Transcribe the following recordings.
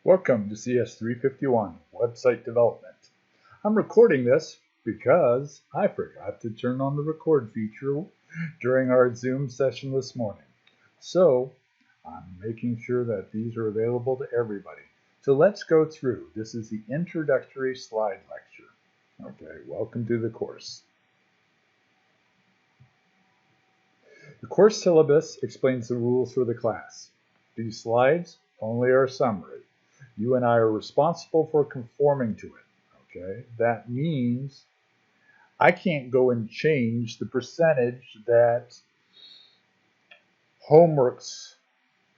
Welcome to CS351 Website Development. I'm recording this because I forgot to turn on the record feature during our Zoom session this morning. So I'm making sure that these are available to everybody. So let's go through. This is the introductory slide lecture. Okay, welcome to the course. The course syllabus explains the rules for the class. These slides only are a summary. You and I are responsible for conforming to it, okay? That means I can't go and change the percentage that homeworks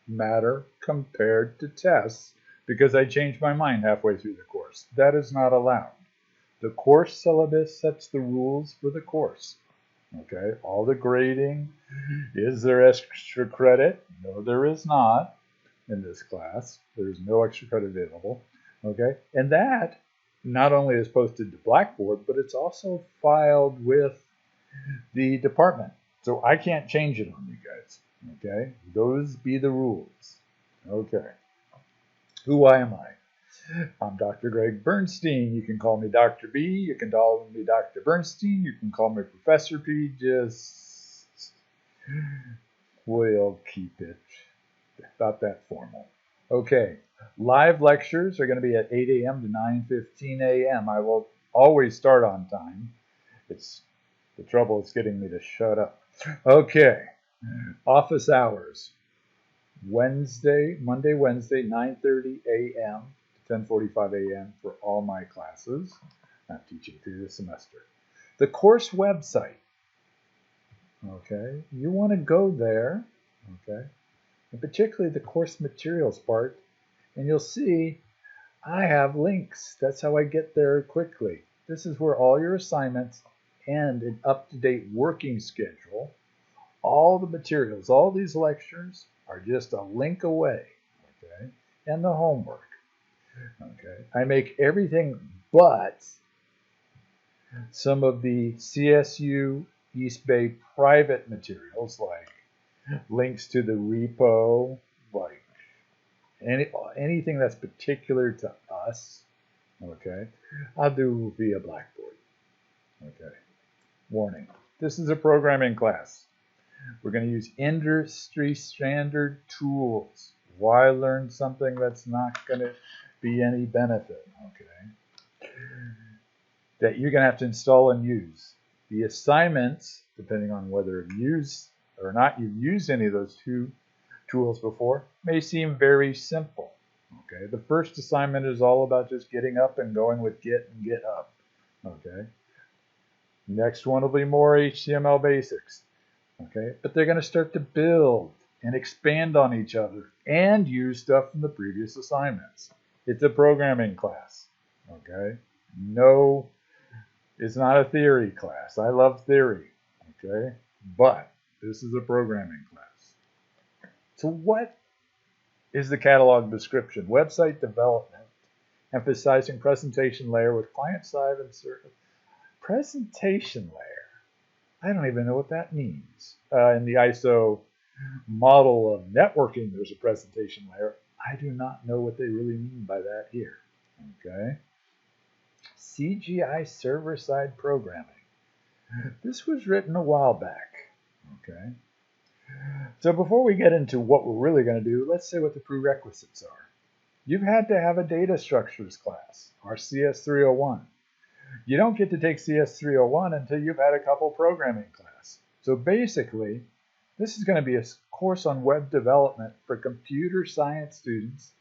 matter compared to tests because I changed my mind halfway through the course. That is not allowed. The course syllabus sets the rules for the course, okay? All the grading. Is there extra credit? No, there is not. In this class, there's no extra credit available, okay? And that not only is posted to Blackboard, but it's also filed with the department. So I can't change it on you guys, okay? Those be the rules, okay? Who am I? I'm Dr. Greg Bernstein. You can call me Dr. B. You can call me Dr. Bernstein. You can call me Professor P. Just we'll keep it not that formal. Okay, live lectures are going to be at 8 a.m. to 9:15 a.m. I will always start on time. The trouble is getting me to shut up. Okay, office hours. Monday, Wednesday, 9:30 a.m. to 10:45 a.m. for all my classes. I'm teaching through the semester. The course website. Okay, you want to go there. Okay. And particularly the course materials part, and you'll see I have links. That's how I get there quickly. This is where all your assignments and an up-to-date working schedule, all the materials, all these lectures are just a link away, okay? And the homework, okay? I make everything but some of the CSU East Bay private materials like links to the repo, like anything that's particular to us, okay, I'll do via Blackboard, okay. Warning, this is a programming class. We're going to use industry standard tools. Why learn something that's not going to be any benefit, okay, that you're going to have to install and use. The assignments, depending on whether you've used or not you've used any of those two tools before, may seem very simple. Okay, the first assignment is all about just getting up and going with get and get up. Okay, next one will be more HTML basics. Okay, but they're going to start to build and expand on each other and use stuff from the previous assignments. It's a programming class. Okay, no, it's not a theory class. I love theory. Okay, but this is a programming class. So what is the catalog description? Website development, emphasizing presentation layer with client-side and service. Presentation layer. I don't even know what that means. In the ISO model of networking, there's a presentation layer. I do not know what they really mean by that here. Okay. CGI server-side programming. This was written a while back. Okay. So before we get into what we're really going to do, let's say what the prerequisites are. You've had to have a data structures class, or CS301. You don't get to take CS301 until you've had a couple programming class. So basically, this is going to be a course on web development for computer science students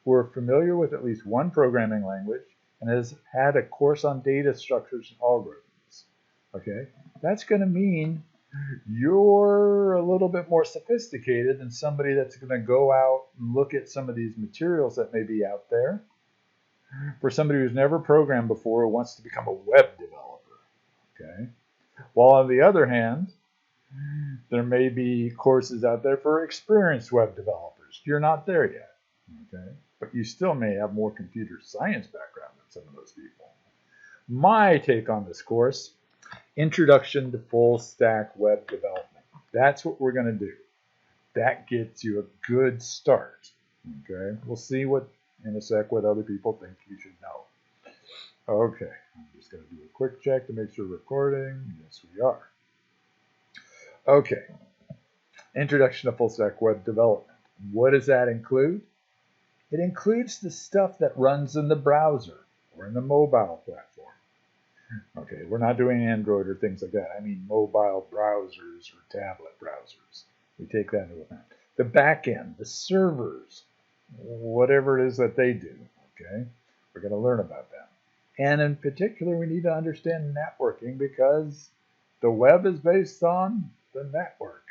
who are familiar with at least one programming language and has had a course on data structures and algorithms. Okay, that's going to mean you're a little bit more sophisticated than somebody that's going to go out and look at some of these materials that may be out there. For somebody who's never programmed before who wants to become a web developer, okay? While on the other hand, there may be courses out there for experienced web developers. You're not there yet, okay? But you still may have more computer science background than some of those people. My take on this course: Introduction to Full Stack Web Development. That's what we're going to do. That gets you a good start. Okay, we'll see what in a sec what other people think you should know. Okay, I'm just going to do a quick check to make sure we're recording. Yes, we are. Okay, introduction to full stack web development. What does that include? It includes the stuff that runs in the browser or in the mobile platform. Okay, we're not doing Android or things like that. I mean mobile browsers or tablet browsers. We take that into account. The back end, the servers, whatever it is that they do. Okay, we're going to learn about that. And in particular, we need to understand networking because the web is based on the network.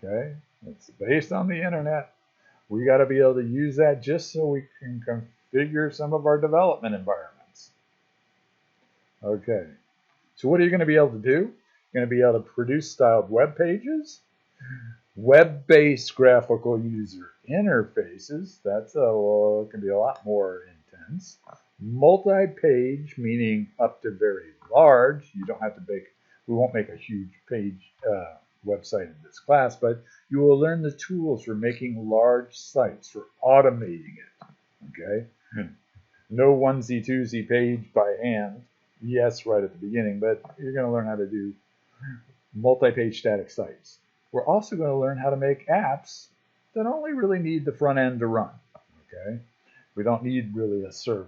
Okay, it's based on the internet. We got to be able to use that just so we can configure some of our development environments. Okay, so what are you going to be able to do? You're going to be able to produce styled web pages, web-based graphical user interfaces. That's can be a lot more intense. Multi-page, meaning up to very large. You don't have to make. We won't make a huge page website in this class, but you will learn the tools for making large sites, for automating it. Okay, no onesie twosie page by hand. Yes, right at the beginning, but you're going to learn how to do multi-page static sites. We're also going to learn how to make apps that only really need the front end to run. Okay, we don't need really a server.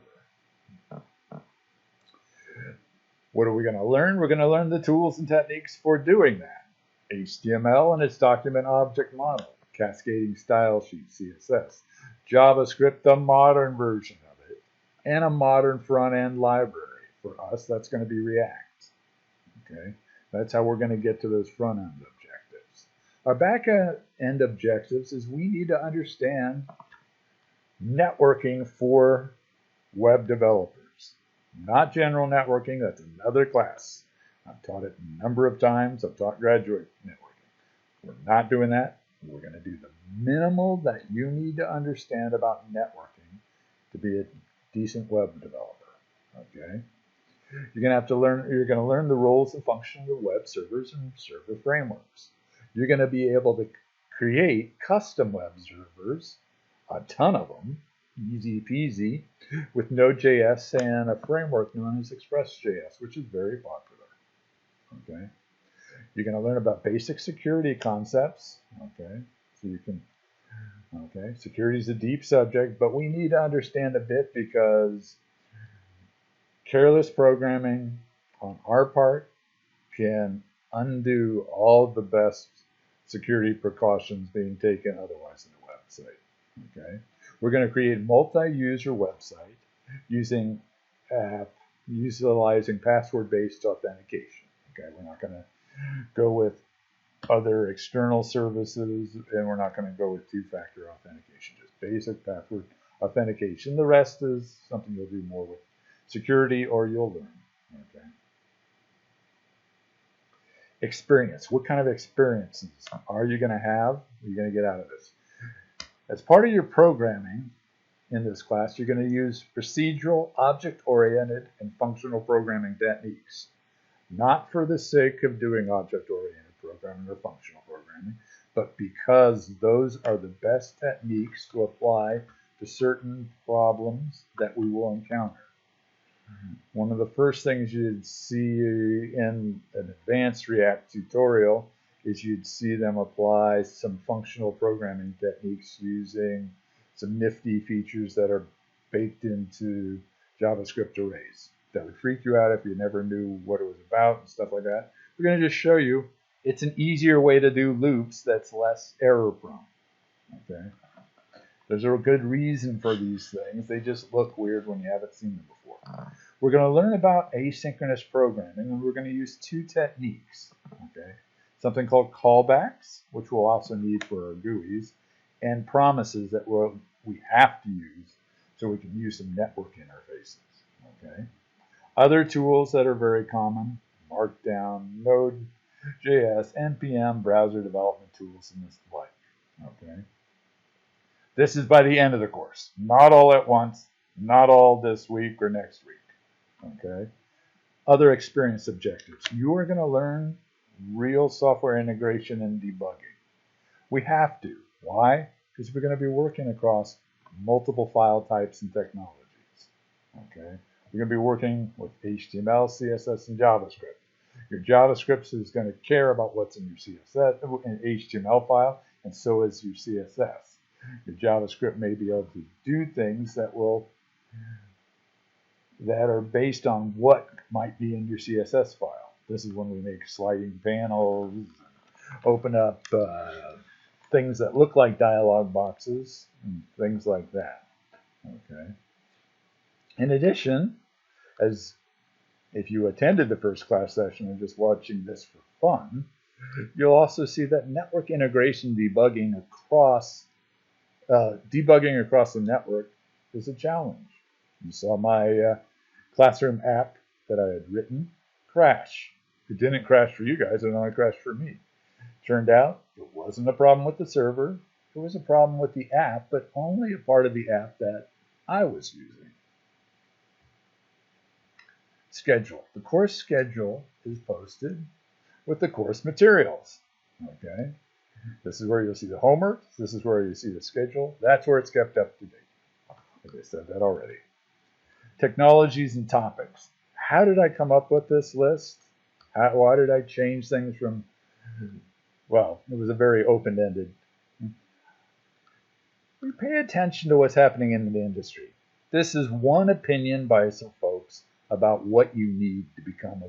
What are we going to learn? We're going to learn the tools and techniques for doing that. HTML and its document object model, cascading style sheet, CSS, JavaScript, the modern version of it, and a modern front-end library. For us, that's going to be React. Okay, that's how we're going to get to those front-end objectives. Our back-end objectives is we need to understand networking for web developers. Not general networking, that's another class. I've taught it a number of times. I've taught graduate networking. We're not doing that. We're going to do the minimal that you need to understand about networking to be a decent web developer. Okay? You're going to learn the roles and functions of web servers and server frameworks. You're going to be able to create custom web servers, a ton of them, easy peasy, with Node.js and a framework known as Express.js, which is very popular. Okay, you're going to learn about basic security concepts. Okay, so you can. Okay, security is a deep subject, but we need to understand a bit because careless programming on our part can undo all the best security precautions being taken otherwise in a website. Okay, we're going to create a multi-user website utilizing password-based authentication. Okay, we're not going to go with other external services, and we're not going to go with two-factor authentication, just basic password authentication. The rest is something you'll do more with security or you'll learn. Okay. Experience. What kind of experiences are you going to have? Are you going to get out of this? As part of your programming in this class, you're going to use procedural, object-oriented, and functional programming techniques. Not for the sake of doing object-oriented programming or functional programming, but because those are the best techniques to apply to certain problems that we will encounter. One of the first things you'd see in an advanced React tutorial is you'd see them apply some functional programming techniques using some nifty features that are baked into JavaScript arrays. That would freak you out if you never knew what it was about and stuff like that. We're going to just show you it's an easier way to do loops that's less error prone. Okay, there's a good reason for these things. They just look weird when you haven't seen them before. We're going to learn about asynchronous programming, and we're going to use two techniques. Okay, something called callbacks, which we'll also need for our GUIs, and promises that we have to use so we can use some network interfaces. Okay. Other tools that are very common, Markdown, Node.js, NPM, browser development tools, and this like. Okay. This is by the end of the course. Not all at once, not all this week or next week. Okay. Other experience objectives. You are going to learn real software integration and debugging. We have to. Why? Because we're going to be working across multiple file types and technologies. Okay, you're going to be working with HTML, CSS, and JavaScript. Your JavaScript is going to care about what's in your CSS and HTML file, and so is your CSS. Your JavaScript may be able to do things that are based on what might be in your CSS file. This is when we make sliding panels, open up things that look like dialog boxes, and things like that. Okay. In addition, as if you attended the first class session and just watching this for fun, you'll also see that network integration debugging across the network is a challenge. You saw my classroom app that I had written crash. It didn't crash for you guys, it only crashed for me. Turned out it wasn't a problem with the server, it was a problem with the app, but only a part of the app that I was using. Schedule. The course schedule is posted with the course materials. Okay, this is where you'll see the homework. This is where you see the schedule. That's where it's kept up to date. I said that already. Technologies and topics. How did I come up with this list? Why did I change things from, well, it was a very open-ended. We pay attention to what's happening in the industry. This is one opinion by some folks about what you need to become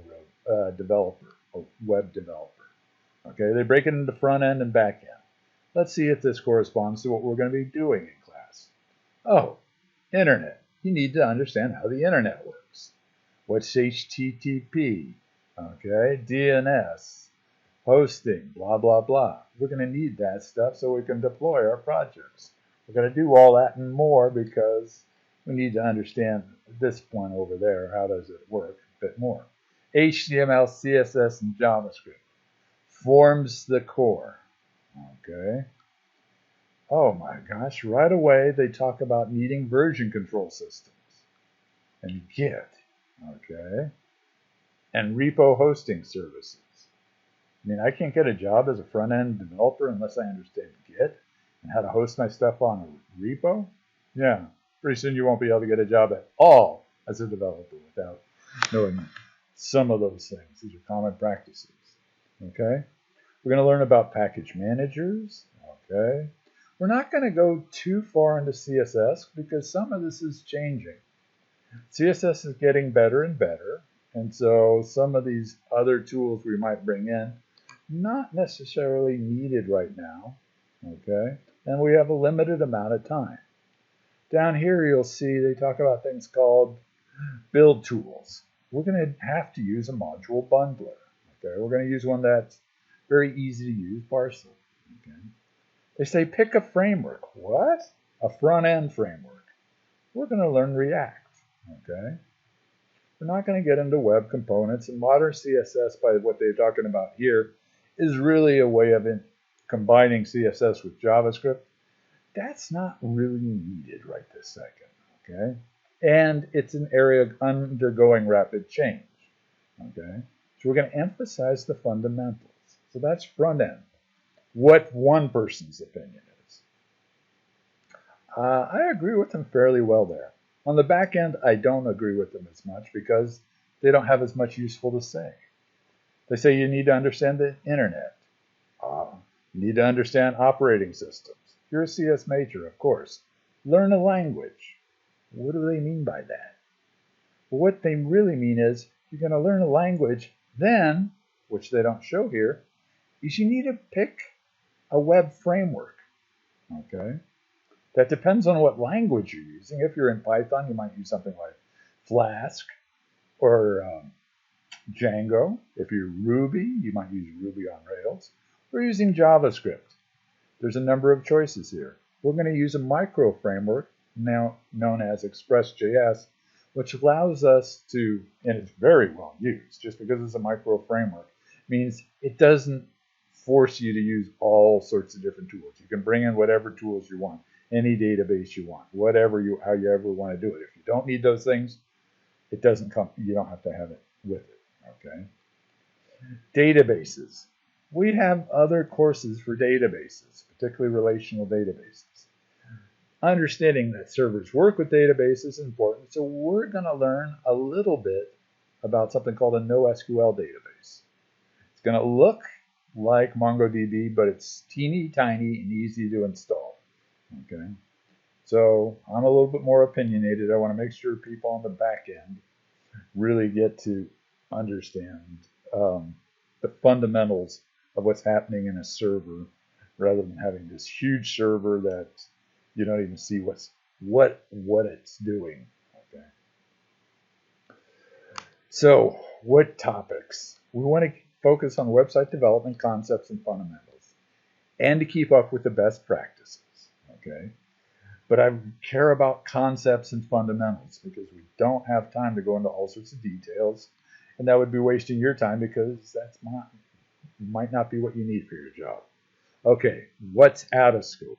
a developer, a web developer. Okay, they break it into front end and back end. Let's see if this corresponds to what we're going to be doing in class. Oh, internet. You need to understand how the internet works. What's HTTP? Okay, DNS, hosting, blah, blah, blah. We're going to need that stuff so we can deploy our projects. We're going to do all that and more because we need to understand this point over there. How does it work a bit more? HTML, CSS, and JavaScript forms the core. Okay. Oh my gosh, right away they talk about needing version control systems and Git. Okay. And repo hosting services. I mean, I can't get a job as a front-end developer unless I understand Git and how to host my stuff on a repo. Yeah, pretty soon you won't be able to get a job at all as a developer without knowing some of those things. These are common practices. Okay, we're going to learn about package managers. Okay, we're not going to go too far into CSS because some of this is changing. CSS is getting better and better, and so some of these other tools we might bring in, not necessarily needed right now. Okay, and we have a limited amount of time. Down here you'll see they talk about things called build tools. We're going to have to use a module bundler. Okay, we're going to use one that's very easy to use, Parcel. Okay, they say pick a framework. What? A front-end framework. We're going to learn React. Okay, we're not going to get into web components, and modern CSS, by what they're talking about here, is really a way of combining CSS with JavaScript. That's not really needed right this second. Okay, and it's an area undergoing rapid change. Okay, so we're going to emphasize the fundamentals. So that's front end. What one person's opinion is. I agree with them fairly well there. On the back end, I don't agree with them as much because they don't have as much useful to say. They say you need to understand the internet. You need to understand operating systems. You're a CS major, of course. Learn a language. What do they mean by that? Well, what they really mean is you're going to learn a language, then, which they don't show here, is you need to pick a web framework. Okay? That depends on what language you're using. If you're in Python, you might use something like Flask or Django. If you're Ruby, you might use Ruby on Rails. We're using JavaScript. There's a number of choices here. We're going to use a micro framework now known as Express.js, which allows us to, and it's very well used, just because it's a micro framework, means it doesn't force you to use all sorts of different tools. You can bring in whatever tools you want, any database you want, how you ever want to do it. If you don't need those things, it doesn't come, you don't have to have it with it. Okay. Databases. We have other courses for databases, particularly relational databases. Understanding that servers work with databases is important, so we're going to learn a little bit about something called a NoSQL database. It's going to look like MongoDB, but it's teeny tiny and easy to install. Okay, so I'm a little bit more opinionated. I want to make sure people on the back end really get to understand the fundamentals of what's happening in a server, rather than having this huge server that you don't even see what it's doing. Okay. So, what topics? We want to focus on website development concepts and fundamentals, and to keep up with the best practices. Okay. But I care about concepts and fundamentals because we don't have time to go into all sorts of details, and that would be wasting your time because that's might not be what you need for your job. Okay, what's out of scope?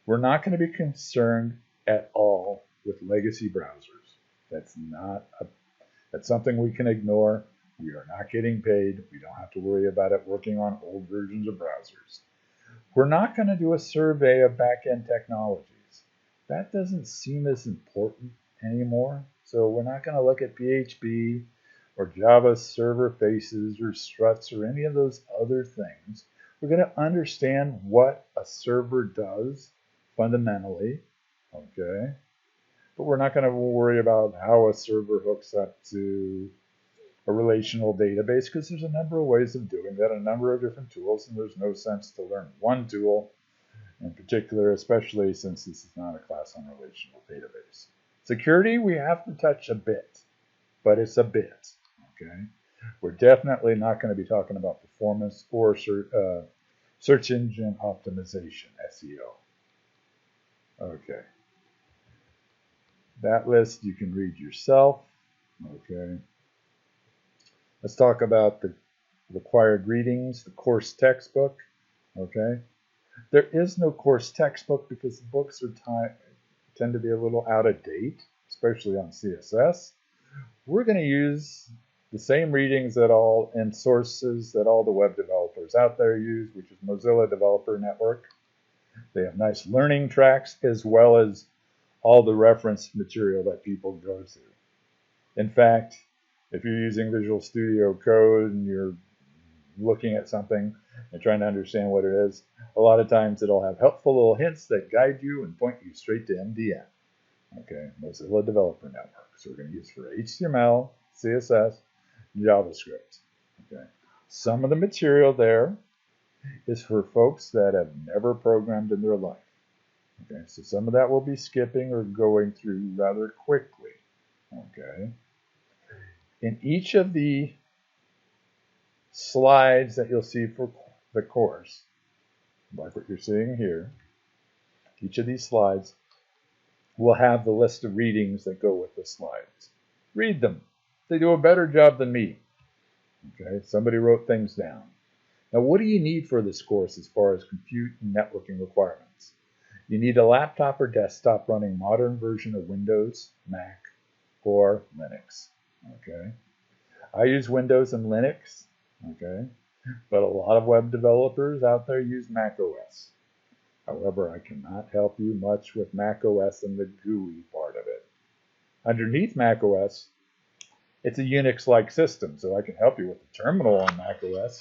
We're not going to be concerned at all with legacy browsers. That's something we can ignore. We are not getting paid. We don't have to worry about it working on old versions of browsers. We're not going to do a survey of back-end technologies. That doesn't seem as important anymore. So we're not going to look at PHP or Java server faces or struts or any of those other things. We're going to understand what a server does fundamentally, okay? But we're not going to worry about how a server hooks up to a relational database because there's a number of ways of doing that, a number of different tools, and there's no sense to learn one tool in particular, especially since this is not a class on relational database. Security, we have to touch a bit, but it's a bit, okay? We're definitely not going to be talking about performance or search engine optimization, SEO. Okay. That list you can read yourself, okay? Let's talk about the required readings, the course textbook, okay? There is no course textbook because the books tend to be a little out of date, especially on CSS. We're going to use the same readings and sources that all the web developers out there use, which is Mozilla Developer Network. They have nice learning tracks as well as all the reference material that people go to. In fact, if you're using Visual Studio Code and you're looking at something and trying to understand what it is, a lot of times it'll have helpful little hints that guide you and point you straight to MDN. Okay, Mozilla Developer Network. So we're going to use for HTML, CSS, JavaScript. Okay, some of the material there is for folks that have never programmed in their life. Okay, so some of that we'll be skipping or going through rather quickly. Okay, in each of the slides that you'll see for the course, like what you're seeing here, each of these slides will have the list of readings that go with the slides. Read them. They do a better job than me. Okay, somebody wrote things down. Now, what do you need for this course as far as compute and networking requirements? You need a laptop or desktop running modern version of Windows, Mac, or Linux. Okay, I use Windows and Linux. Okay, but a lot of web developers out there use Mac OS. However, I cannot help you much with Mac OS and the GUI part of it. Underneath Mac OS, it's a Unix-like system, so I can help you with the terminal on Mac OS,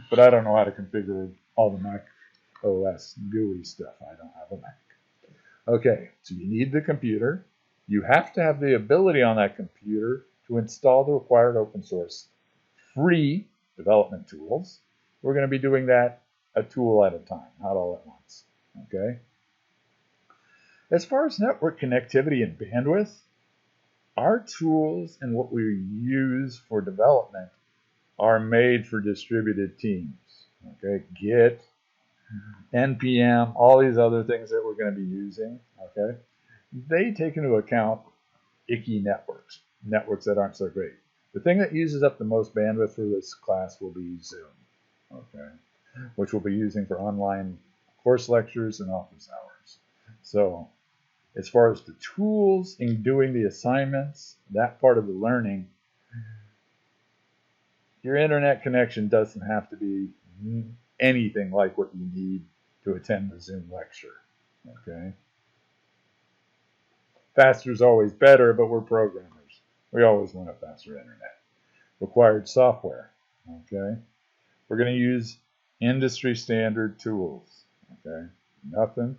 but I don't know how to configure all the Mac OS GUI stuff. I don't have a Mac. Okay, so you need the computer. You have to have the ability on that computer to install the required open source free development tools. We're going to be doing that a tool at a time, not all at once. Okay. As far as network connectivity and bandwidth, our tools and what we use for development are made for distributed teams. Okay, Git, NPM, all these other things that we're going to be using. Okay, they take into account icky networks that aren't so great. The thing that uses up the most bandwidth for this class will be Zoom. Okay, which we'll be using for online course lectures and office hours. So as far as the tools in doing the assignments, that part of the learning, your internet connection doesn't have to be anything like what you need to attend the Zoom lecture. Okay, Faster is always better, but we're programmers. We always want a faster internet. Required software. Okay? We're going to use industry standard tools. Okay? Nothing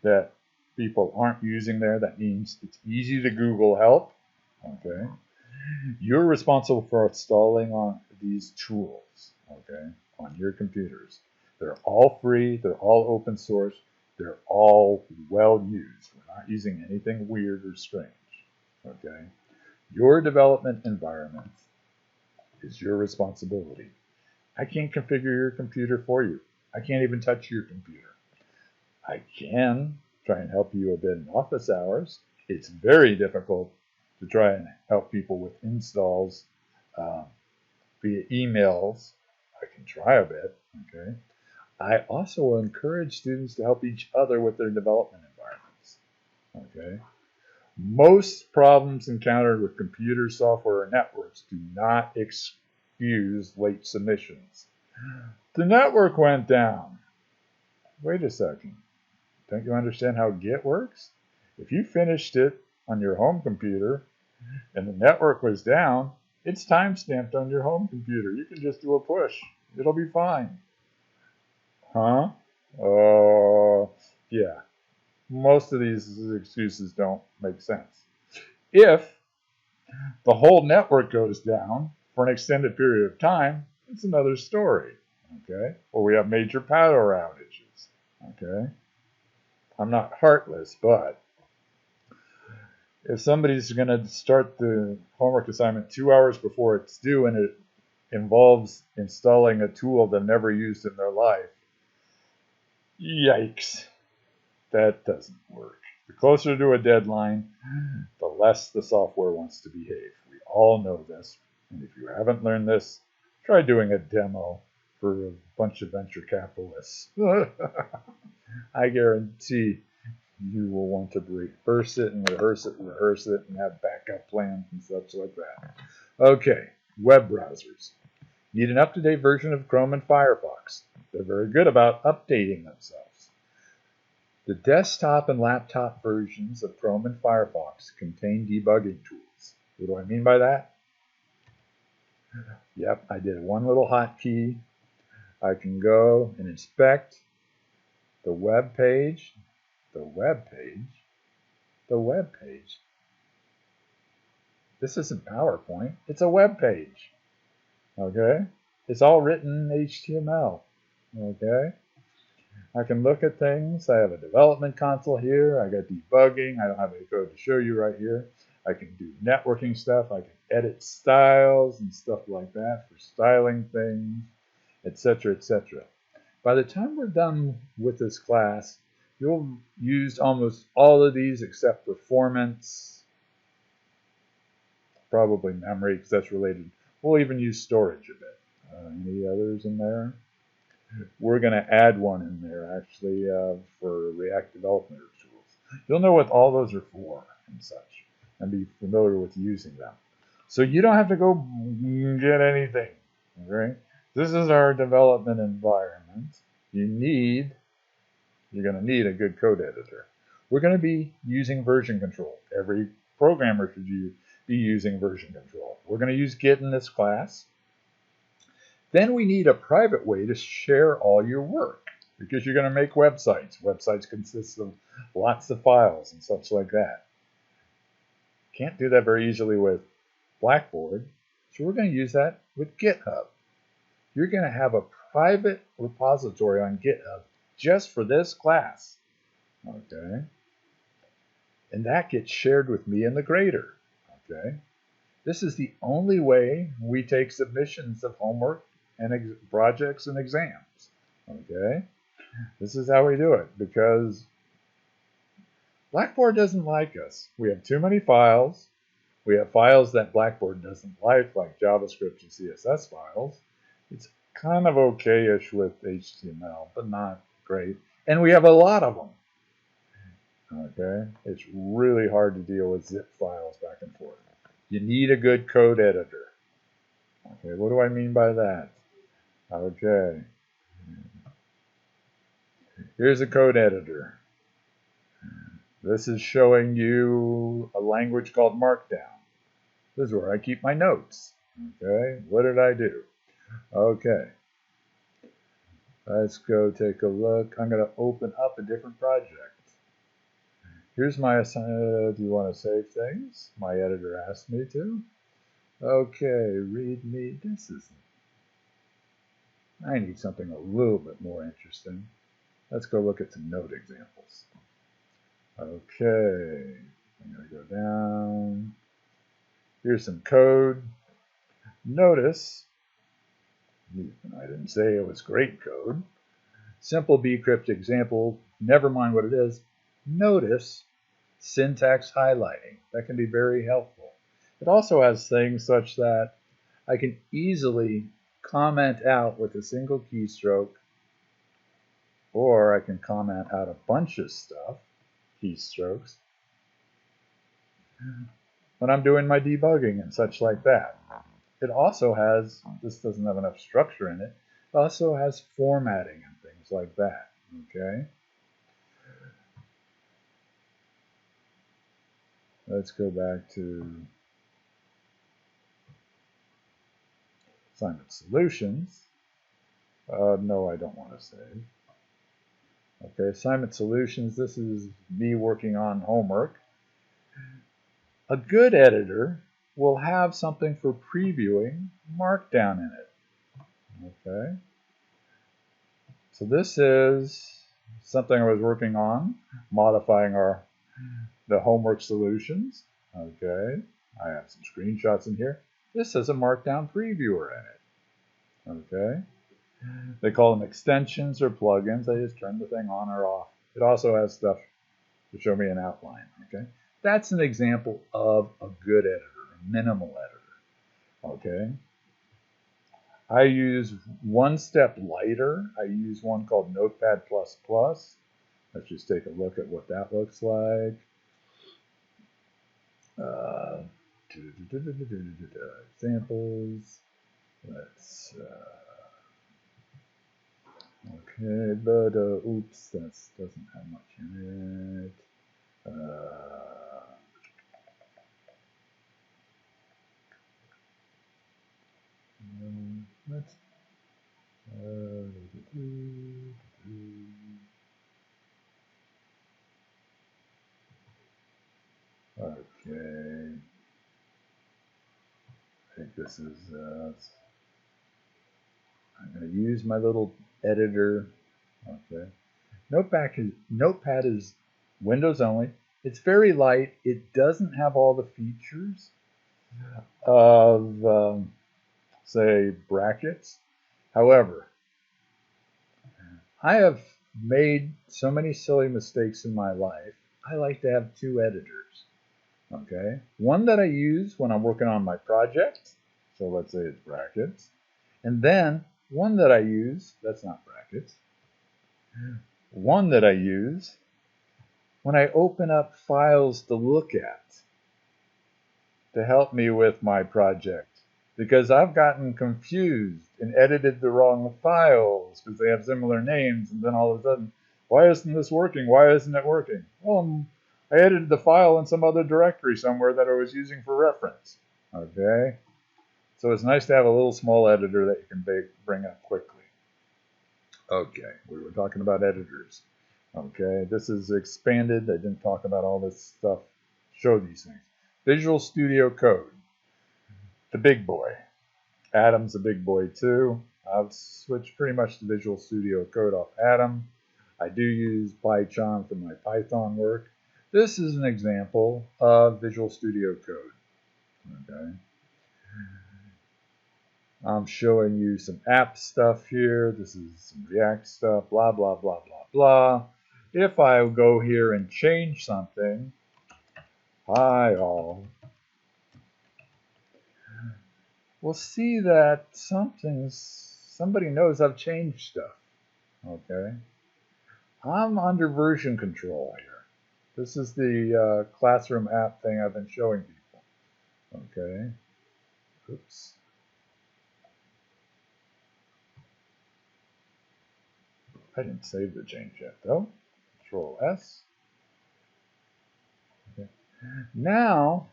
that people aren't using there. That means it's easy to Google help. Okay? You're responsible for installing on these tools, okay, on your computers. They're all free. They're all open source. They're all well used. We're not using anything weird or strange, okay? Your development environment is your responsibility. I can't configure your computer for you. I can't even touch your computer. I can try and help you a bit in office hours. It's very difficult to try and help people with installs via emails. I can try a bit, okay? I also encourage students to help each other with their development environments, okay? Most problems encountered with computer software or networks do not excuse late submissions. The network went down. Wait a second. Don't you understand how Git works? If you finished it on your home computer and the network was down, it's time-stamped on your home computer. You can just do a push. It'll be fine. Huh? Yeah. Most of these excuses don't make sense. If the whole network goes down for an extended period of time, it's another story. Okay? Or we have major power outages. Okay? I'm not heartless, but if somebody's going to start the homework assignment 2 hours before it's due and it involves installing a tool they've never used in their life, yikes, that doesn't work. The closer to a deadline, the less the software wants to behave. We all know this, and if you haven't learned this, try doing a demo for a bunch of venture capitalists. I guarantee you will want to rehearse it and rehearse it and rehearse it and have backup plans and such like that. Okay, web browsers. Need an up-to-date version of Chrome and Firefox. They're very good about updating themselves. The desktop and laptop versions of Chrome and Firefox contain debugging tools. What do I mean by that? Yep, I did one little hotkey. I can go and inspect the web page. This isn't PowerPoint. It's a web page. Okay? It's all written in HTML. Okay? I can look at things. I have a development console here. I got debugging. I don't have any code to show you right here. I can do networking stuff. I can edit styles and stuff like that for styling things, etc., etc. By the time we're done with this class, you'll use almost all of these except performance, probably memory because that's related. We'll even use storage a bit. Any others in there? We're going to add one in there actually for React development tools. You'll know what all those are for and such and be familiar with using them. So you don't have to go get anything. Okay? This is our development environment. You're going to need a good code editor. We're going to be using version control. Every programmer should be using version control. We're going to use Git in this class. Then we need a private way to share all your work because you're going to make websites. Websites consist of lots of files and such like that. Can't do that very easily with Blackboard, so we're going to use that with GitHub. You're going to have a private repository on GitHub just for this class. Okay? And that gets shared with me and the grader. Okay? This is the only way we take submissions of homework and projects and exams. Okay? This is how we do it because Blackboard doesn't like us. We have too many files. We have files that Blackboard doesn't like JavaScript and CSS files. It's kind of okay-ish with HTML, but not great. And we have a lot of them. Okay? It's really hard to deal with zip files back and forth. You need a good code editor. Okay, what do I mean by that? Okay. Here's a code editor. This is showing you a language called Markdown. This is where I keep my notes. Okay, what did I do? Okay, let's go take a look. I'm going to open up a different project. Here's my assignment. Do you want to save things? My editor asked me to. Okay, read me. I need something a little bit more interesting. Let's go look at some note examples. Okay, I'm going to go down. Here's some code. Notice, I didn't say it was great code. Simple bcrypt example, never mind what it is. Notice syntax highlighting. That can be very helpful. It also has things such that I can easily comment out with a single keystroke, or I can comment out a bunch of stuff, keystrokes, when I'm doing my debugging and such like that. It also has, this doesn't have enough structure in it, it also has formatting and things like that, okay? Let's go back to assignment solutions. No, I don't want to save. Okay, assignment solutions, this is me working on homework. A good editor will have something for previewing Markdown in it. Okay, so this is something I was working on, modifying the homework solutions. Okay, I have some screenshots in here. This has a Markdown previewer in it. Okay, they call them extensions or plugins. I just turn the thing on or off. It also has stuff to show me an outline. Okay, that's an example of a good editor, a minimal editor. Okay, I use one step lighter. I use one called Notepad++. Let's just take a look at what that looks like. Examples. Let's okay, but oops, that doesn't have much in it. Let's okay. I think this is I'm going to use my little editor. Okay. Notepad is Windows only. It's very light. It doesn't have all the features of, say, brackets. However, I have made so many silly mistakes in my life. I like to have two editors. Okay. One that I use when I'm working on my project. So let's say it's brackets. And then one that I use, that's not brackets. One that I use when I open up files to look at to help me with my project, because I've gotten confused and edited the wrong files because they have similar names, and then all of a sudden, why isn't this working? Why isn't it working? Well, I edited the file in some other directory somewhere that I was using for reference. Okay, so it's nice to have a little small editor that you can bring up quickly. Okay, we were talking about editors. Okay, this is expanded. I didn't talk about all this stuff. Show these things. Visual Studio Code, the big boy. Atom's a big boy too. I've switched pretty much to Visual Studio Code off Atom. I do use PyCharm for my Python work. This is an example of Visual Studio Code. Okay. I'm showing you some app stuff here. This is some React stuff, blah, blah, blah, blah, blah. If I go here and change something, hi all, we'll see that somebody knows I've changed stuff. Okay. I'm under version control here. This is the classroom app thing I've been showing people. Okay. Oops. I didn't save the change yet though. Control S. Now,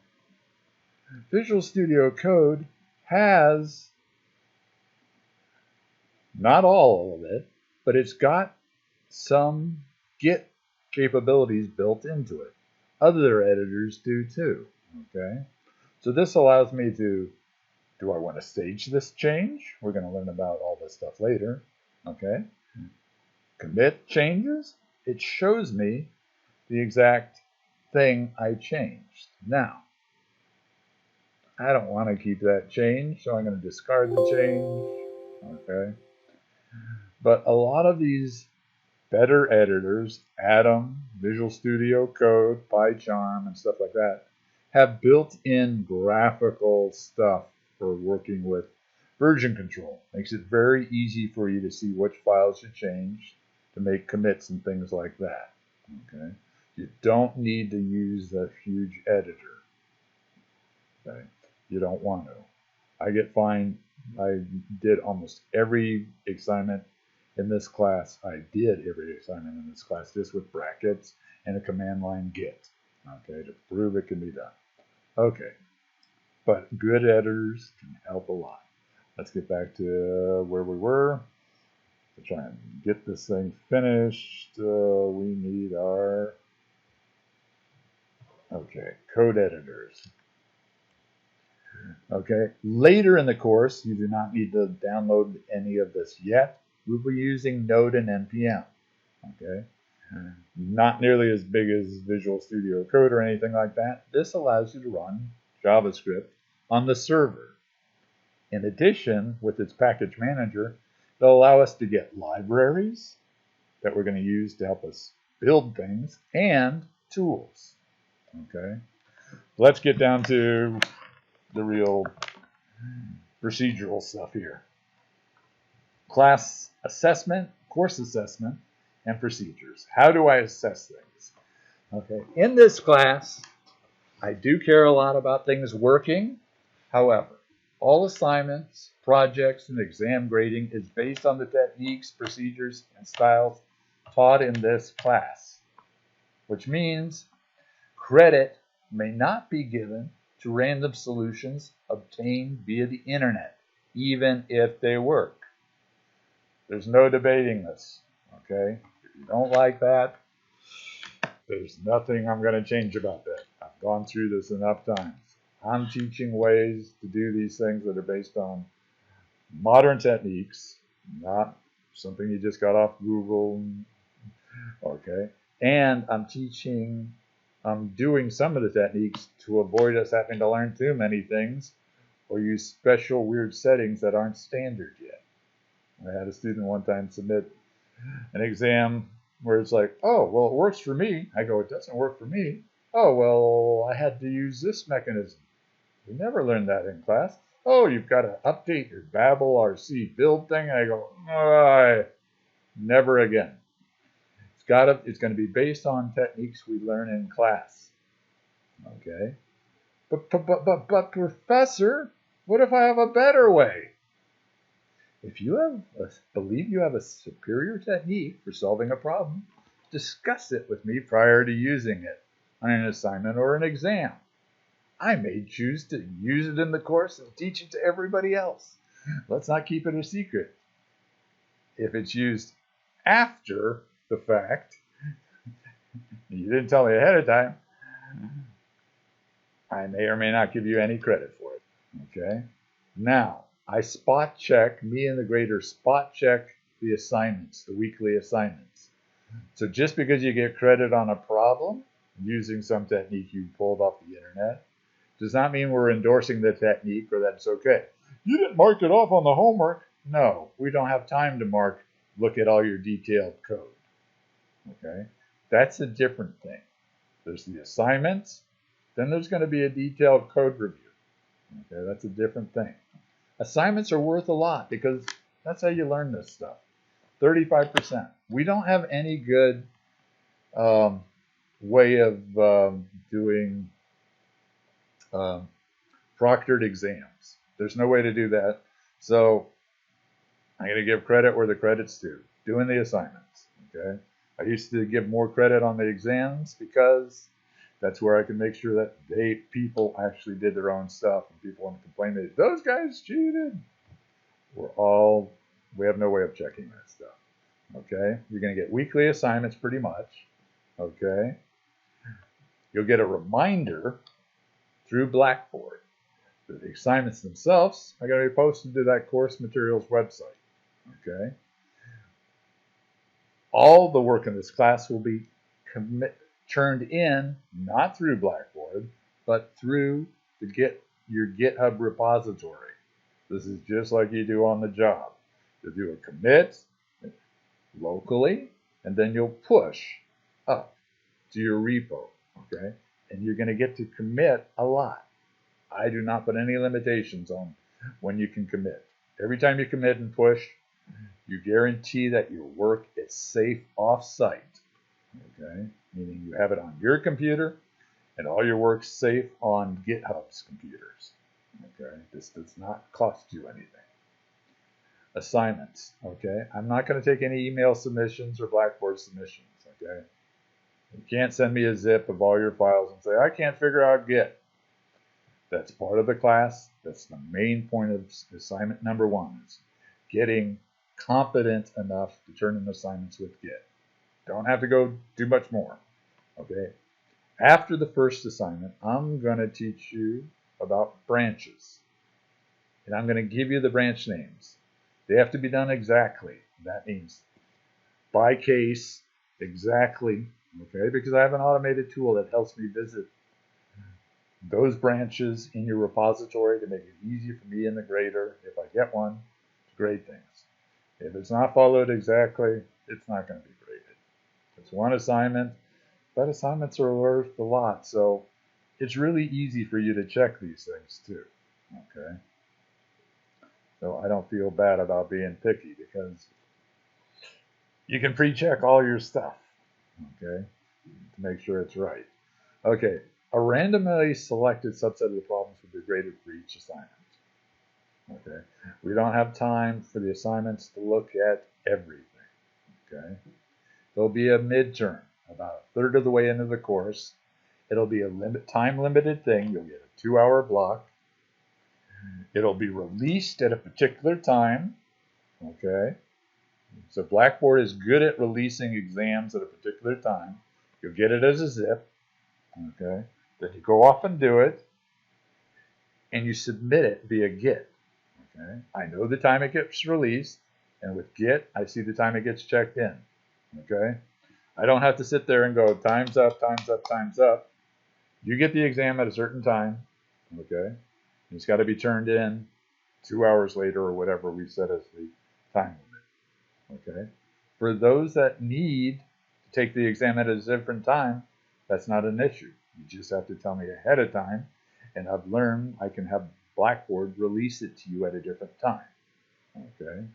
Visual Studio Code has not all of it, but it's got some Git capabilities built into it. Other editors do too. Okay, so this allows me to, do I want to stage this change? We're going to learn about all this stuff later. Okay, commit changes. It shows me the exact thing I changed. Now, I don't want to keep that change, so I'm going to discard the change. Okay, but a lot of these better editors, Atom, Visual Studio Code, PyCharm, and stuff like that, have built-in graphical stuff for working with version control. Makes it very easy for you to see which files you change, to make commits and things like that. Okay, you don't need to use a huge editor. Okay, you don't want to. I get fined. I did almost every assignment in this class. I did every assignment in this class just with brackets and a command line git, okay, to prove it can be done. Okay, but good editors can help a lot. Let's get back to where we were. To try and get this thing finished, we need our, okay, code editors. Okay, later in the course, you do not need to download any of this yet. We'll be using Node and NPM. Okay, not nearly as big as Visual Studio Code or anything like that. This allows you to run JavaScript on the server. In addition, with its package manager, it'll allow us to get libraries that we're going to use to help us build things and tools. Okay, let's get down to the real procedural stuff here. Class assessment, course assessment, and procedures. How do I assess things? Okay, in this class, I do care a lot about things working. However, all assignments, projects, and exam grading is based on the techniques, procedures, and styles taught in this class, which means credit may not be given to random solutions obtained via the internet, even if they work. There's no debating this, okay? If you don't like that, there's nothing I'm going to change about that. I've gone through this enough times. I'm teaching ways to do these things that are based on modern techniques, not something you just got off Google, okay? And I'm doing some of the techniques to avoid us having to learn too many things or use special weird settings that aren't standard yet. I had a student one time submit an exam where it's like, oh, well, it works for me. I go, it doesn't work for me. Oh, well, I had to use this mechanism. We never learned that in class. Oh, you've got to update your Babel RC build thing. I go, never again. It's going to be based on techniques we learn in class. Okay? But professor, what if I have a better way? If you believe you have a superior technique for solving a problem, discuss it with me prior to using it on an assignment or an exam. I may choose to use it in the course and teach it to everybody else. Let's not keep it a secret. If it's used after the fact, you didn't tell me ahead of time, I may or may not give you any credit for it. Okay? Now, I spot check, me and the grader spot check the assignments, the weekly assignments. So just because you get credit on a problem using some technique you pulled off the internet does not mean we're endorsing the technique or that it's okay. You didn't mark it off on the homework. No, we don't have time to look at all your detailed code. Okay? That's a different thing. There's the assignments, then there's going to be a detailed code review. Okay, that's a different thing. Assignments are worth a lot because that's how you learn this stuff. 35%. We don't have any good way of doing proctored exams. There's no way to do that. So I'm going to give credit where the credit's due. Doing the assignments. Okay. I used to give more credit on the exams because That's where I can make sure that people actually did their own stuff, and people want to complain that those guys cheated. We have no way of checking that stuff. Okay, you're going to get weekly assignments pretty much. Okay, you'll get a reminder through Blackboard. The assignments themselves are going to be posted to that course materials website. Okay, all the work in this class will be turned in not through Blackboard, but through your GitHub repository. This is just like you do on the job. You'll do a commit locally, and then you'll push up to your repo, okay? And you're going to get to commit a lot. I do not put any limitations on when you can commit. Every time you commit and push, you guarantee that your work is safe off-site, okay? Meaning you have it on your computer, and all your work's safe on GitHub's computers, okay? This does not cost you anything. Assignments, okay? I'm not going to take any email submissions or Blackboard submissions, okay? You can't send me a zip of all your files and say, I can't figure out Git. That's part of the class. That's the main point of assignment number 1, is getting competent enough to turn in assignments with Git. Don't have to go do much more, okay? After the first assignment, I'm going to teach you about branches. And I'm going to give you the branch names. They have to be done exactly. That means by case, exactly, okay? Because I have an automated tool that helps me visit those branches in your repository to make it easy for me and the grader, if I get one, to grade things. If it's not followed exactly, it's not going to be graded. It's one assignment, but assignments are worth a lot, so it's really easy for you to check these things too, okay? So I don't feel bad about being picky, because you can pre-check all your stuff, okay, to make sure it's right. Okay, a randomly selected subset of the problems will be graded for each assignment. Okay, we don't have time for the assignments to look at everything. Okay, there'll be a midterm about a third of the way into the course. It'll be a time-limited thing. You'll get a 2-hour block. It'll be released at a particular time. Okay, so Blackboard is good at releasing exams at a particular time. You'll get it as a zip. Okay, then you go off and do it, and you submit it via Git. Okay, I know the time it gets released, and with Git, I see the time it gets checked in. Okay, I don't have to sit there and go, time's up, time's up, time's up. You get the exam at a certain time. Okay, it's got to be turned in 2 hours later or whatever we set as the time limit. Okay, for those that need to take the exam at a different time, that's not an issue. You just have to tell me ahead of time, and I've learned I can have Blackboard release it to you at a different time. Okay,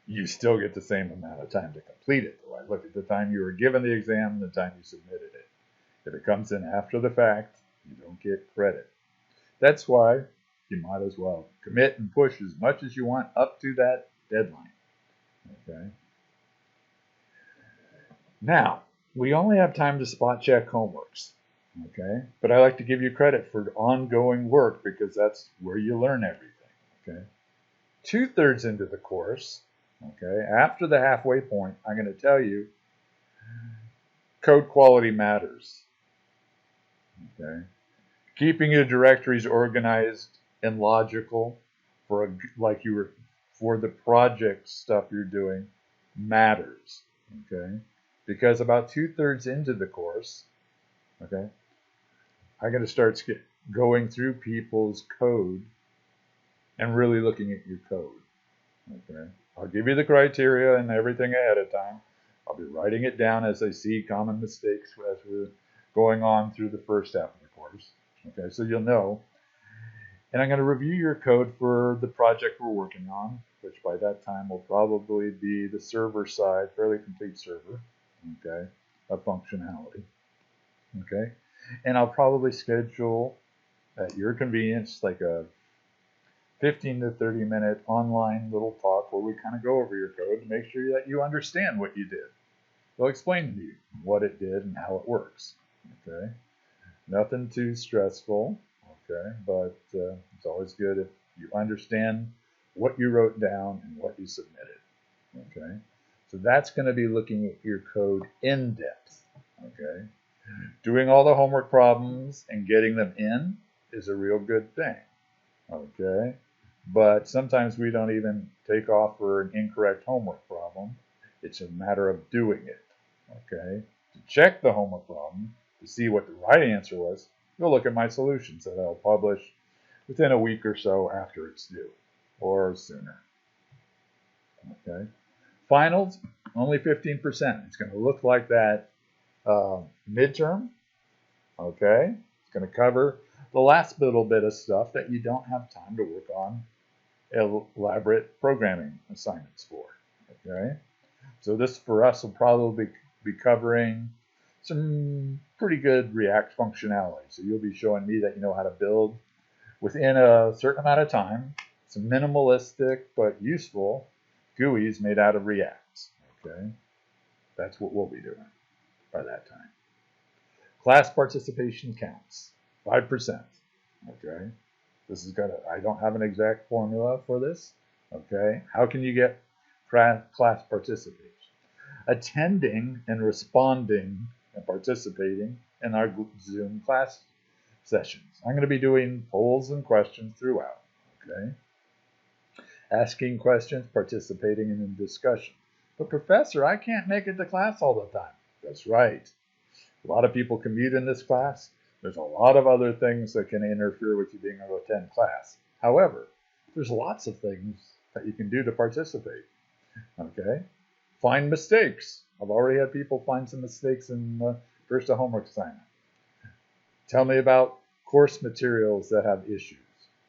you still get the same amount of time to complete it, though. I look at the time you were given the exam and the time you submitted it. If it comes in after the fact, you don't get credit. That's why you might as well commit and push as much as you want up to that deadline. Okay. Now, we only have time to spot check homeworks. Okay, but I like to give you credit for ongoing work, because that's where you learn everything. Okay, 2/3 into the course, okay, after the halfway point, I'm going to tell you code quality matters. Okay, keeping your directories organized and logical for for the project stuff you're doing matters. Okay, because about 2/3 into the course, okay, I'm going to start going through people's code and really looking at your code. Okay, I'll give you the criteria and everything ahead of time. I'll be writing it down as I see common mistakes as we're going on through the first half of the course. Okay, so you'll know. And I'm going to review your code for the project we're working on, which by that time will probably be the server side, fairly complete server, okay, of functionality. Okay, and I'll probably schedule at your convenience like a 15 to 30 minute online little talk where we kind of go over your code and make sure that you understand what you did. they'll explain to you what it did and how it works. Okay, nothing too stressful. Okay, but it's always good if you understand what you wrote down and what you submitted. Okay, so that's going to be looking at your code in depth. Okay, doing all the homework problems and getting them in is a real good thing. Okay, but sometimes we don't even take off for an incorrect homework problem. It's a matter of doing it. Okay, to check the homework problem to see what the right answer was, you'll look at my solutions that I'll publish within a week or so after it's due, or sooner. Okay, finals only 15%. It's going to look like that midterm. Okay, it's going to cover the last little bit of stuff that you don't have time to work on elaborate programming assignments for. Okay, so this for us will probably be covering some pretty good React functionality. So you'll be showing me that you know how to build within a certain amount of time some minimalistic but useful GUIs made out of React. Okay, that's what we'll be doing by that time. Class participation counts 5%. Okay, this is gonna. I don't have an exact formula for this. Okay, how can you get class participation? Attending and responding and participating in our Zoom class sessions. I'm going to be doing polls and questions throughout. Okay, asking questions, participating in a discussion. But professor, I can't make it to class all the time. That's right. A lot of people commute in this class. There's a lot of other things that can interfere with you being able to attend class. However, there's lots of things that you can do to participate. Okay, find mistakes. I've already had people find some mistakes in the first homework assignment. Tell me about course materials that have issues.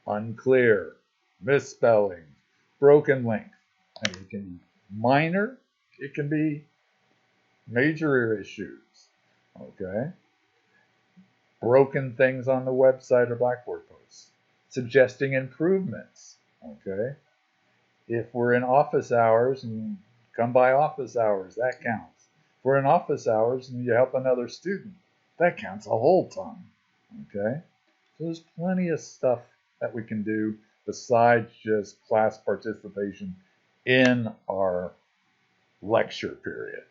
Unclear, misspelling, broken length. And it can be minor, it can be major issues. Okay, broken things on the website or Blackboard posts. Suggesting improvements. Okay, if we're in office hours and come by office hours, that counts. If we're in office hours and you help another student, that counts a whole ton. Okay, so there's plenty of stuff that we can do besides just class participation in our lecture period.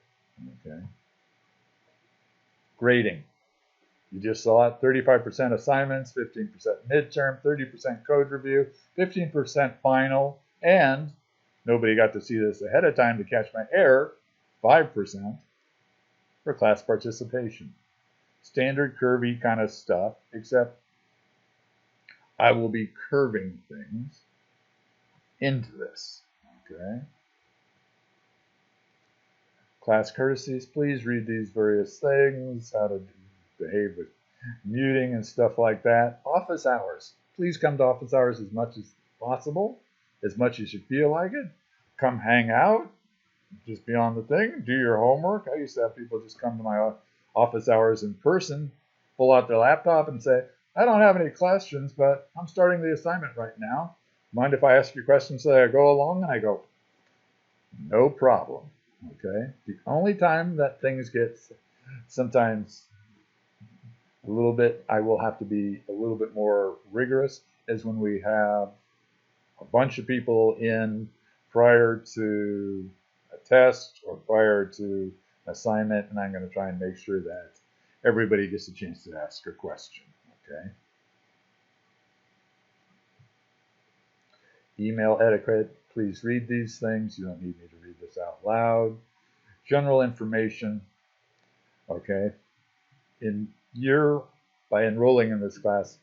Okay, grading. You just saw it, 35% assignments, 15% midterm, 30% code review, 15% final, and nobody got to see this ahead of time to catch my error, 5% for class participation. Standard curvy kind of stuff, except I will be curving things into this. Okay. Class courtesies, please read these various things, how to behave with muting and stuff like that. Office hours. Please come to office hours as much as possible, as much as you feel like it. Come hang out, just be on the thing, do your homework. I used to have people just come to my office hours in person, pull out their laptop and say, I don't have any questions, but I'm starting the assignment right now. Mind if I ask you questions as I go along? And I go, no problem. Okay. The only time that things get sometimes a little bit, I will have to be a little bit more rigorous, is when we have a bunch of people in prior to a test or prior to an assignment, and I'm going to try and make sure that everybody gets a chance to ask a question. Okay. Email etiquette. Please read these things. You don't need me to read this out loud. General information. Okay. By enrolling in this class,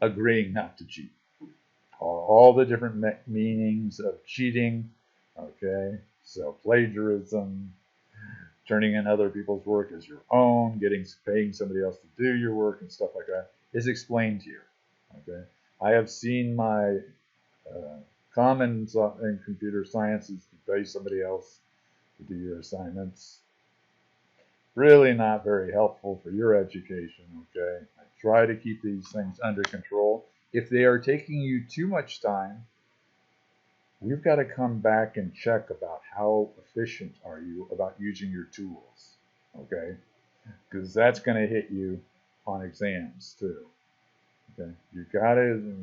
agreeing not to cheat. All the different meanings of cheating. Okay. So plagiarism, turning in other people's work as your own, paying somebody else to do your work and stuff like that is explained here. Okay. I have seen my commons in computer sciences to pay somebody else to do your assignments. Really not very helpful for your education. Okay. I try to keep these things under control. If they are taking you too much time, we've got to come back and check about how efficient are you about using your tools, okay? Because that's going to hit you on exams too. Okay, you got to.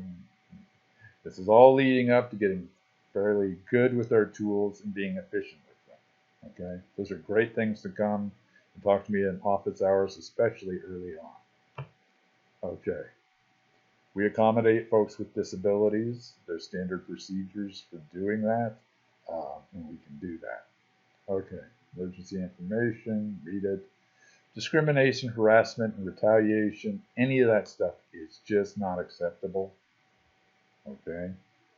This is all leading up to getting fairly good with our tools and being efficient with them. Okay, those are great things to come and talk to me in office hours, especially early on. Okay, we accommodate folks with disabilities. There's standard procedures for doing that, and we can do that. Okay, emergency information, read it. Discrimination, harassment, and retaliation, any of that stuff is just not acceptable. Okay,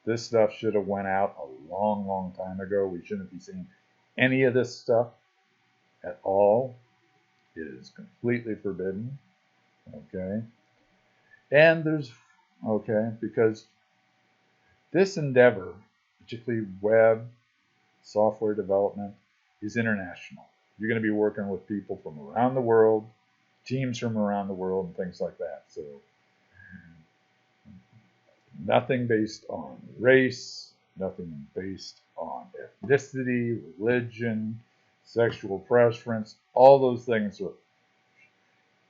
this stuff should have went out a long, long time ago. We shouldn't be seeing any of this stuff at all. It is completely forbidden. Okay, and there's because this endeavor, particularly web software development, is international. You're going to be working with people from around the world, teams from around the world, and things like that. So nothing based on race, nothing based on ethnicity, religion, sexual preference. All those things are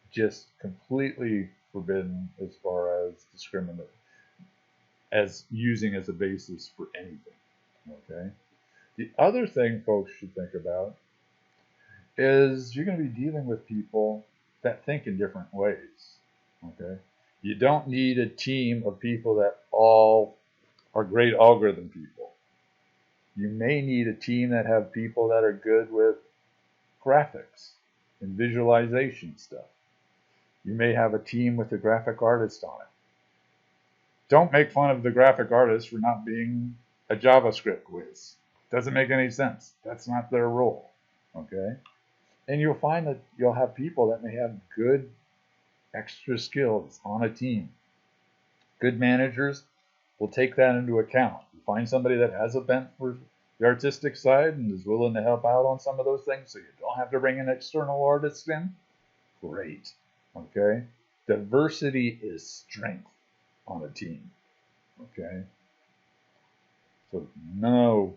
just completely forbidden as far as discriminate, as using as a basis for anything. Okay. The other thing folks should think about is you're going to be dealing with people that think in different ways. Okay. You don't need a team of people that all are great algorithm people. You may need a team that have people that are good with graphics and visualization stuff. You may have a team with a graphic artist on it. Don't make fun of the graphic artist for not being a JavaScript whiz. Doesn't make any sense. That's not their role. Okay? And you'll find that you'll have people that may have good extra skills on a team. Good managers will take that into account. You find somebody that has a bent for the artistic side and is willing to help out on some of those things so you don't have to bring an external artist in. Great. Okay? Diversity is strength on a team. Okay? So no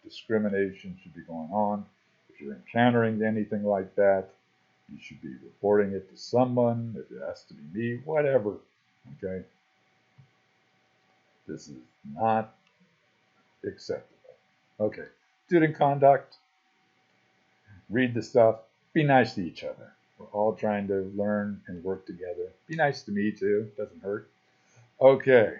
discrimination should be going on. If you're encountering anything like that, you should be reporting it to someone. If it has to be me, whatever. Okay? This is not acceptable. Okay. Student conduct. Read the stuff. Be nice to each other. We're all trying to learn and work together. Be nice to me too. Doesn't hurt. Okay.